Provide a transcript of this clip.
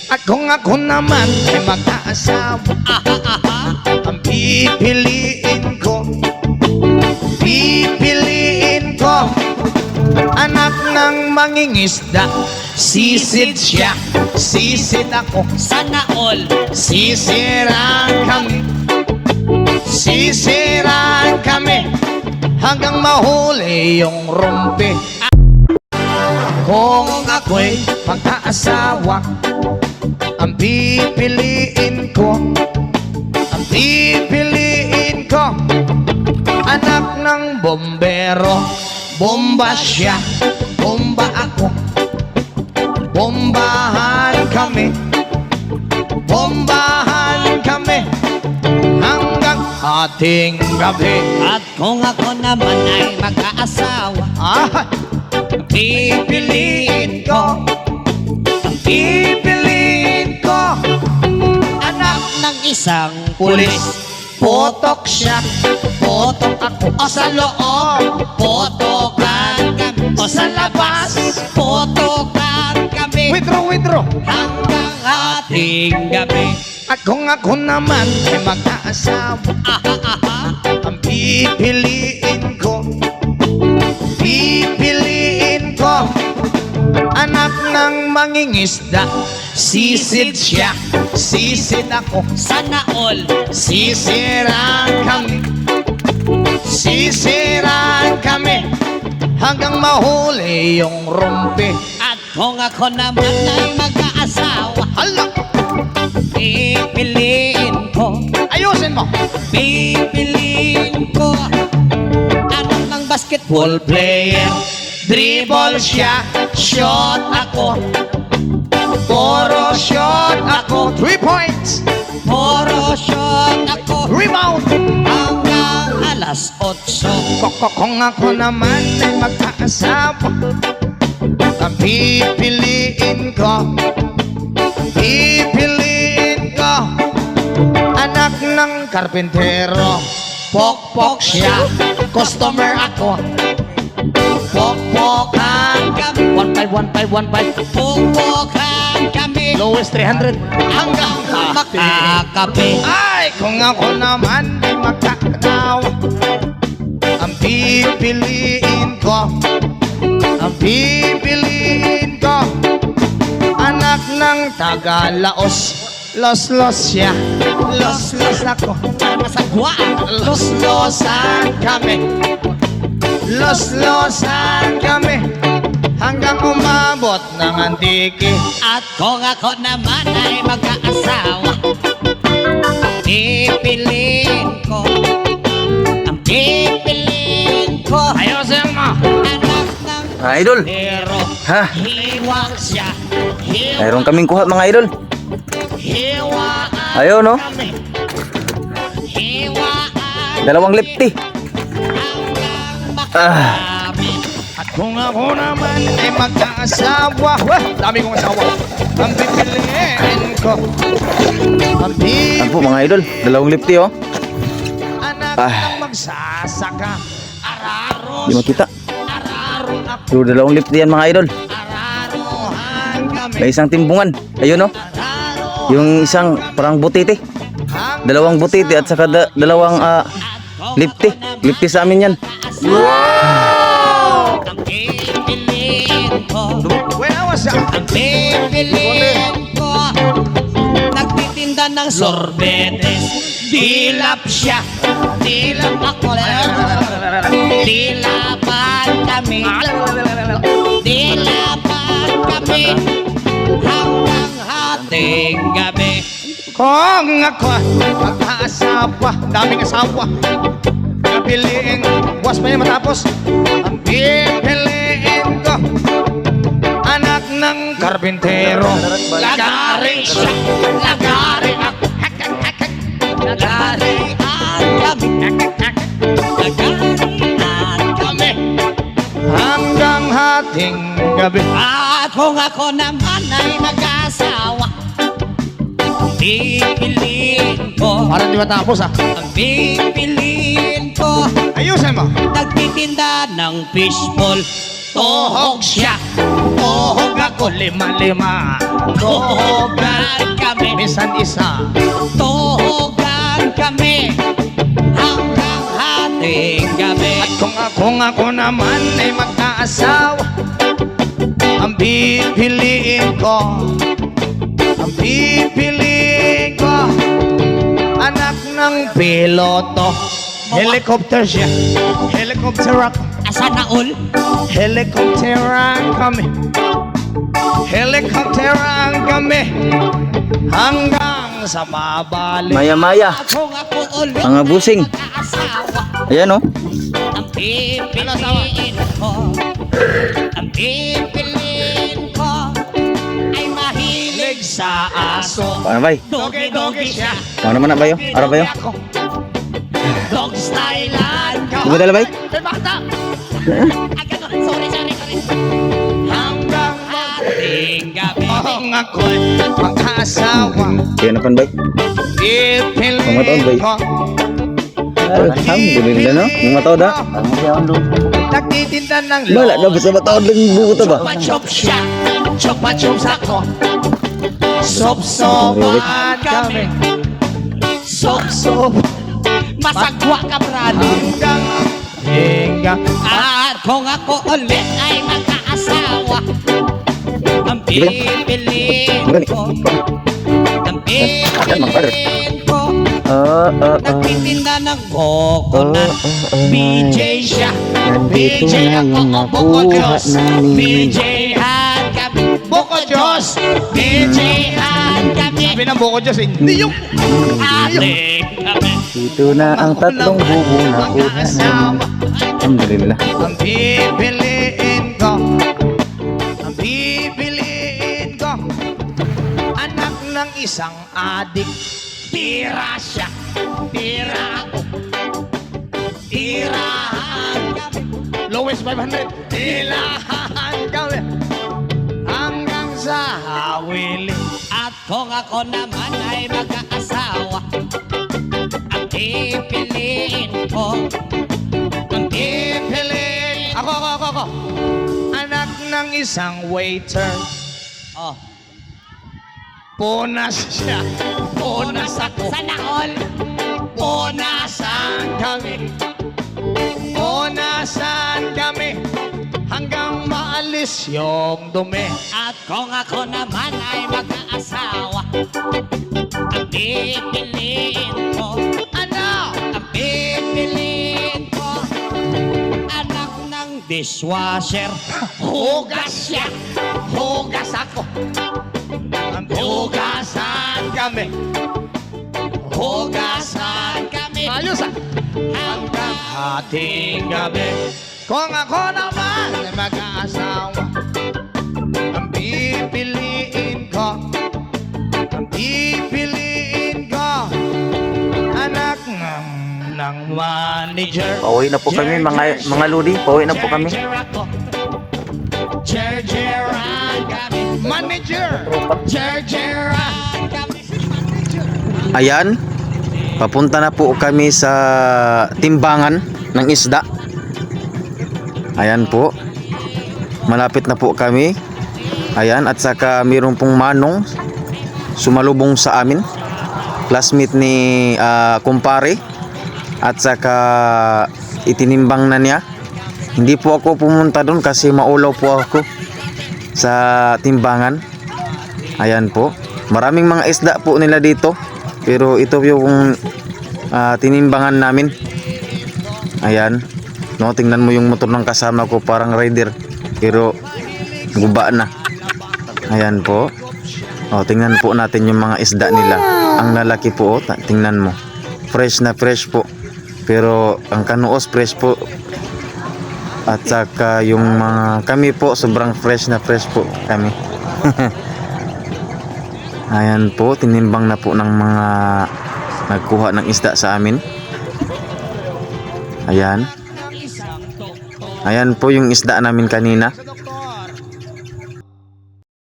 At kung ako naman ay mag-aasawa, ang pipiliin ko anak ng mangingisda. Sisid siya, sisid ako, Sana all. sisiraan kami hanggang mahuli yung rumpi. Kung ako'y mag-aasawa, ang pipiliin ko anak ng bombero. Bomba siya, bomba ako, bombahan kami hanggang ating gabi. At kung ako naman ay mag-aasawa, Pipiliin ko anak ng isang pulis. Potok siya, potok ako, o sa loob potokan kami, o sa labas potokan kami withdraw hanggang ating gabi. At kung ako naman ay mag-aasawa, ang pipiliin ko anak ng mangingisda. Sisid siya, sisid ako, Sana all. sisiraan kami hanggang mahuli yung rumpi. At kung ako naman ay mag-aasawa, Hala! pipiliin ko Ayusin mo! anak ng basketball Ball player, dribble siya, shot ako, puro shot ako, 3 points, puro shot ako rebound. hanggang alas 8. Kung ako naman ay mag-aasawa, ang pipiliin ko anak ng karpintero. Pokpok siya, customer ako, pokpokan kami, 1.5 Pupukan kami lowest 300 hanggang makakape. Ay, kung ako naman ay magkakatawa, ang pipiliin ko anak ng Tagalaos. Los siya, los ako, Masagwaan. Loslosan kami hanggang umabot ng Antique. At kung ako naman ay mag-aasawa, pipiliin ko Ayusin mo! anak ng Idol, pero ha? hiwa siya, Mayroon kaming kuha mga idol. hiwaan Ayaw, no? kami, hiwaan Dalawang lefty. hanggang makakape. At kung ako naman ay mag-aasawa, dami kong asawa, ang pipiliin ko Ano po mga idol? Dalawang lefty, oh. anak Ah. ng magsasaka. Di makita. Araron ako, Yung dalawang lefty yan mga idol. araruhan kami, May isang timbungan. Ayun, oh. Yung isang parang butiti. Dalawang butiti at saka dalawang lefty. Lefty sa amin yan. Ang pipiliin ko, nagtitinda ng sorbetes. Dilap siya, dilap ako, dilapan kami, hanggang hating gabi. Kung ako mag-aasawa, daming asawa, pipiliin, buwas pa niya matapos, ang pipiliin ko anak ng karpintero. Lagari siya, lagari ako, lagarian kami, Hanggang hating gabi. At kung ako naman ay mag-asawa, pipiliin ko, Parang di matapos ang pipiliin ko, Ayusin mo. nagtitinda ng fishball. Tohog siya, Tuhog ako lima-lima. Tuhogan kami, Minsan isa. tuhogan kami hanggang hating gabi. At kung ako naman ay mag-aasawa, ang pipiliin ko, anak ng piloto. Helicopter siya, helicopter ako, Asa na ul? helicopteran kami, helicopteran kami, hanggang sa mabalik. Maya-maya. Kung ako ulit Mga busing. mag-aasawa, Ayan oh. ang pipiliin ko, ang pipiliin ko ay mahilig sa aso. Paano bay? Dogi-dogi siya, Paano naman na bayo? Ara bayo? Ako. dog stylean ka. Bumidala bay? Ay, bata! Ay, ganun. Sorry. Hanggang Hating gabi. kung ako'y mag-asawa, Kaya na pan bay? Pamataon, bay. pipiliin ko. Alhamdulillah no. Mga mataw da. Nagtitinda ng Bala na basta mataon lang bubuto ba? Chupa-chup siya, chupa-chup ako. Sop-sopan kami. Sop-sop. Masagwa ka, brado. Hanggang hinga. At kung ako ulit ay magkaasawa, ang pipiliin ko, ang pipiliin ko, nagtitinda ng coconut. BJ siya, BJ ako, buko Diyos, BJ han kami, buko Diyos, BJ han kami, Sabi ng buko Diyos, hindi yung ating kami. Ito na ang tatlong bubo na kuha namin. Alhamdulillah. ang pipiliin ko. Ang pipiliin ko. Anak ng isang adik. Tira siya, tira ako, tirahan kami, Lowest 500. Ilahan kami. Hanggang sa hawili. at kung ako naman ay mag-aasawa, ang pipiliin ko, ang pipiliin Ako. Anak ng isang waiter. oh, Punas siya. punas ako sa naol, punasan Kami. Punasan kami. Hanggang maalis yung dumi. at kung ako naman ay mag-aasawa, ang pipiliin ko, Ano? ang pipiliin ko, anak ng dishwasher. Hugas siya, hugas ako, Ang hugasan kami. hugasan kami, Ayos ah. hanggang Ating gabi. Kung ako naman ay mag-aasawa, ang pipiliin ko, anak ng manager. Pauwi na po kami mga ludi. Pauwi na po kami. Jerjeran kami, Manager. jerjeran kami. Ayan. Papunta na po kami sa timbangan ng isda. Ayan po. Malapit na po kami. Ayan. At saka mayroon pong manong sumalubong sa amin. Classmate ni kumpare. At saka itinimbang na niya. Hindi po ako pumunta doon kasi maulaw po ako sa timbangan. Ayan po. Maraming mga isda po nila dito. Pero ito yung tinimbangan namin. Ayan. No, tingnan mo yung motor ng kasama ko, parang rider. Pero guba na. Ayan po. O, tingnan po natin yung mga isda nila. Ang lalaki po, tingnan mo. Fresh na fresh po. Pero ang kanuos fresh po. At saka yung mga kami po, sobrang fresh na fresh po kami. Ayan po, tinimbang na po ng mga nagkuha ng isda sa amin. Ayan. Ayan po yung isda namin kanina.